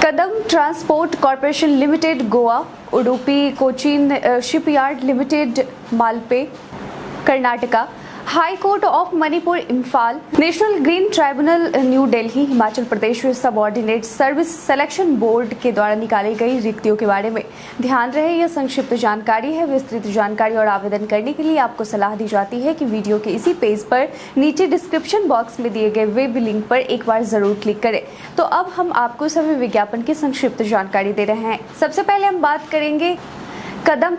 Kadam transport corporation limited Goa, Udupi Cochin shipyard limited Malpe Karnataka, high court of Manipur Imphal, national green tribunal new Delhi, Himachal Pradesh subordinate service selection board के द्वारा निकाली गई रिक्तियों के बारे में ध्यान रहे यह संक्षिप्त जानकारी है। विस्तृत जानकारी और आवेदन करने के लिए आपको सलाह दी जाती है कि वीडियो के इसी पेज पर नीचे डिस्क्रिप्शन बॉक्स में दिए गए वेब लिंक पर एक बार जरूर क्लिक करें। तो अब हम आपको सभी विज्ञापन की संक्षिप्त जानकारी दे रहे हैं। सबसे पहले हम बात करेंगे कदम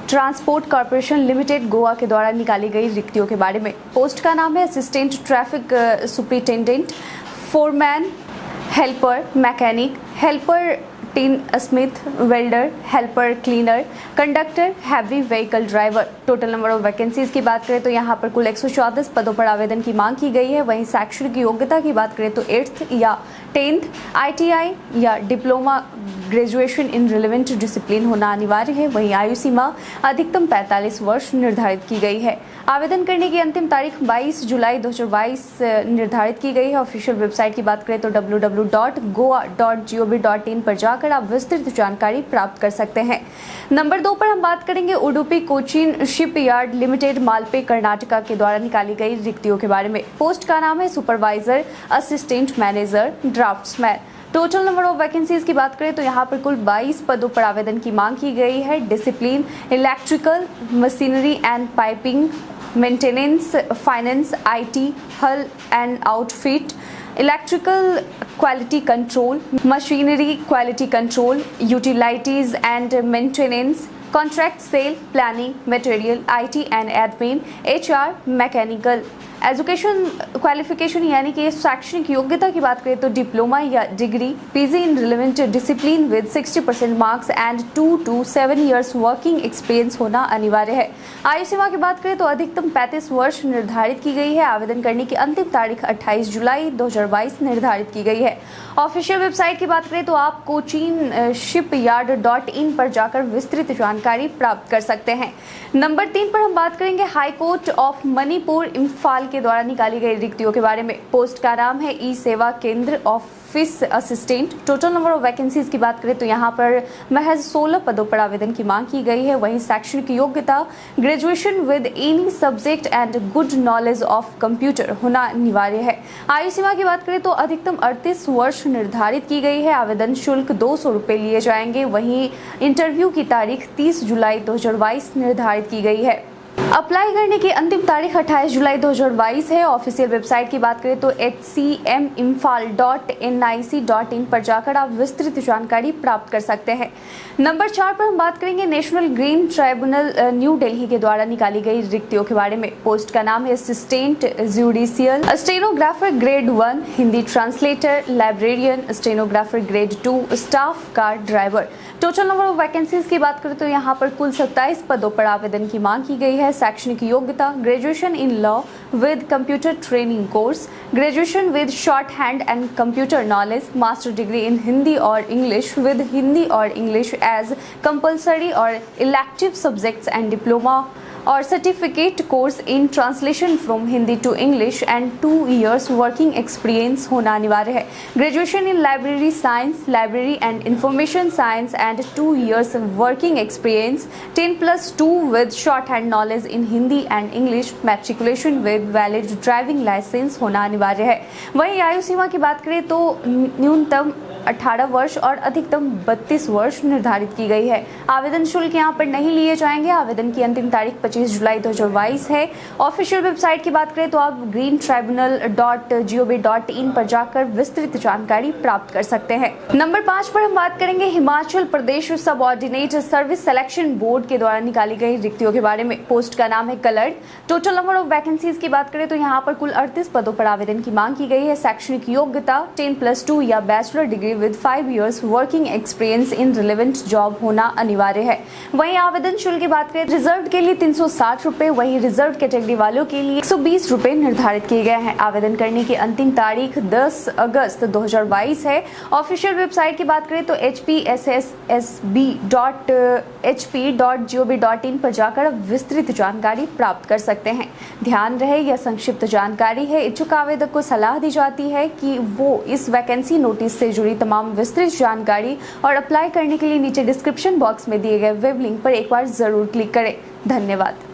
ट्रांसपोर्ट कॉर्पोरेशन लिमिटेड गोवा के द्वारा निकाली गई रिक्तियों के बारे में। पोस्ट का नाम है assistant traffic superintendent, foreman, helper, mechanic, helper tin Smith, welder, helper cleaner, conductor, heavy vehicle driver. Total number of vacancies की बात करें तो यहाँ पर कुल 134 पदों पर आवेदन की मांग की गई है। वहीं शैक्षणिक योग्यता की बात करें तो 8th या 10th ITI या diploma graduation in relevant discipline होना अनिवार्य है। वहीं आयु सीमा अधिकतम 45 वर्ष निर्धारित की गई है। आवेदन करने की अंतिम तारीख 22 जुलाई 2022 निर्धारित की गई है। ऑफिशियल वेबसाइट की बात करें तो www.goa.gov.in पर जाकर आप विस्तृत जानकारी प्राप्त कर सकते हैं। नंबर 2 पर हम बात करेंगे उडुपी कोचीन शिपयार्ड लिमिटेड मालपे कर्नाटका के द्वारा निकाली गई रिक्तियों के बारे में। पोस्ट का नाम है supervisor, assistant manager, draughtsman. Total number of vacancies की बात करें तो यहाँ पर कुल 22 पदों पर आवेदन की मांग की गई है। Discipline electrical, machinery and piping, maintenance, finance, IT, hull and outfit, electrical quality control, machinery quality control, utilities and maintenance, contract cell, planning, material, IT and admin, HR, mechanical. Education qualification यानी कि शैक्षणिक योग्यता की बात करें तो diploma या degree, PG in relevant discipline with 60% marks and 2 to 7 years working experience होना अनिवार्य है। आयु सीमा की बात करें तो अधिकतम 35 वर्ष निर्धारित की गई है। आवेदन करने की अंतिम तारीख 28 जुलाई 2022 निर्धारित की गई है। ऑफिशियल वेबसाइट की बात करें तो आप कोचीन शिपयार्ड.in पर जाकर विस्तृत जानकारी प्राप्त कर सकते हैं। नंबर 3 पर हम बात करेंगे high court of Manipur Imphal के द्वारा निकाली गई रिक्तियों के बारे में। पोस्ट का नाम है ई सेवा केंद्र office assistant. Total number of vacancies की बात करें तो यहाँ पर महज 16 पदों पर आवेदन की मांग की गई है। वहीं शैक्षणिक योग्यता graduation with any subject and good knowledge of computer होना अनिवार्य है। आयु सीमा की बात करें तो अधिकतम 38 वर्ष निर्धारित की गई है। आवेदन शुल्क 200 रुपये लिए जाएंगे। वहीं इंटरव्यू की तारीख 30 जुलाई 2022 निर्धारित की गई है। अप्लाई करने की अंतिम तारीख 28 जुलाई 2022 है। ऑफिशियल वेबसाइट की बात करें तो hcmimphal.nic.in पर जाकर आप विस्तृत जानकारी प्राप्त कर सकते हैं। नंबर 4 पर हम बात करेंगे national green tribunal new Delhi के द्वारा निकाली गई रिक्तियों के बारे में। पोस्ट का नाम है assistant judicial stenographer grade 1, Hindi translator, librarian, stenographer grade 2, staff car driver. Total number of vacancies की बात करें तो यहाँ पर कुल 27 पदों पर आवेदन की मांग की गई है। शैक्षणिक योग्यता graduation in law with computer training course, graduation with shorthand and computer knowledge, master degree in Hindi और इंग्लिश विद हिंदी और इंग्लिश एज कंपल्सरी और इलेक्टिव सब्जेक्ट्स एंड डिप्लोमा और certificate course in translation from Hindi to English and 2 years working experience होना अनिवार्य है। Graduation in library science, library and information science and 2 years working experience, 10+2 with shorthand knowledge in Hindi and English, matriculation with valid driving licence होना अनिवार्य है। वहीं आयु सीमा की बात करें तो न्यूनतम 18 वर्ष और अधिकतम 32 वर्ष निर्धारित की गई है। आवेदन शुल्क यहाँ पर नहीं लिए जाएंगे। आवेदन की अंतिम तारीख 25 जुलाई 2022 है। ऑफिशियल वेबसाइट की बात करें तो आप greentribunal.gov.in पर जाकर विस्तृत जानकारी प्राप्त कर सकते हैं। नंबर 5 पर हम बात करेंगे Himachal Pradesh subordinate service selection board के द्वारा निकाली गई रिक्तियों के बारे में। पोस्ट का नाम है coloured. Total number of vacancies की बात करें तो यहाँ पर कुल 38 पदों पर आवेदन की मांग की गई है। शैक्षणिक योग्यता 10+2 या bachelor degree with 5 years working experience in relevant job होना अनिवार्य है। वहीं आवेदन शुल्क की बात करें रिजर्व के लिए 360 रुपए, वहीं रिजर्व कैटेगरी वालों के लिए 120 रुपए निर्धारित किए गए हैं। आवेदन करने की अंतिम तारीख 10 अगस्त 2022 है। ऑफिशियल वेबसाइट की बात करें तो hpssb.hp.gov.in पर जाकर विस्तृत जानकारी प्राप्त कर सकते हैं। ध्यान रहे यह संक्षिप्त जानकारी है। इच्छुक आवेदक को सलाह दी जाती है कि वो इस वैकेंसी नोटिस से जुड़ी तमाम विस्तृत जानकारी और अप्लाई करने के लिए नीचे डिस्क्रिप्शन बॉक्स में दिए गए वेब लिंक पर एक बार जरूर क्लिक करें। धन्यवाद।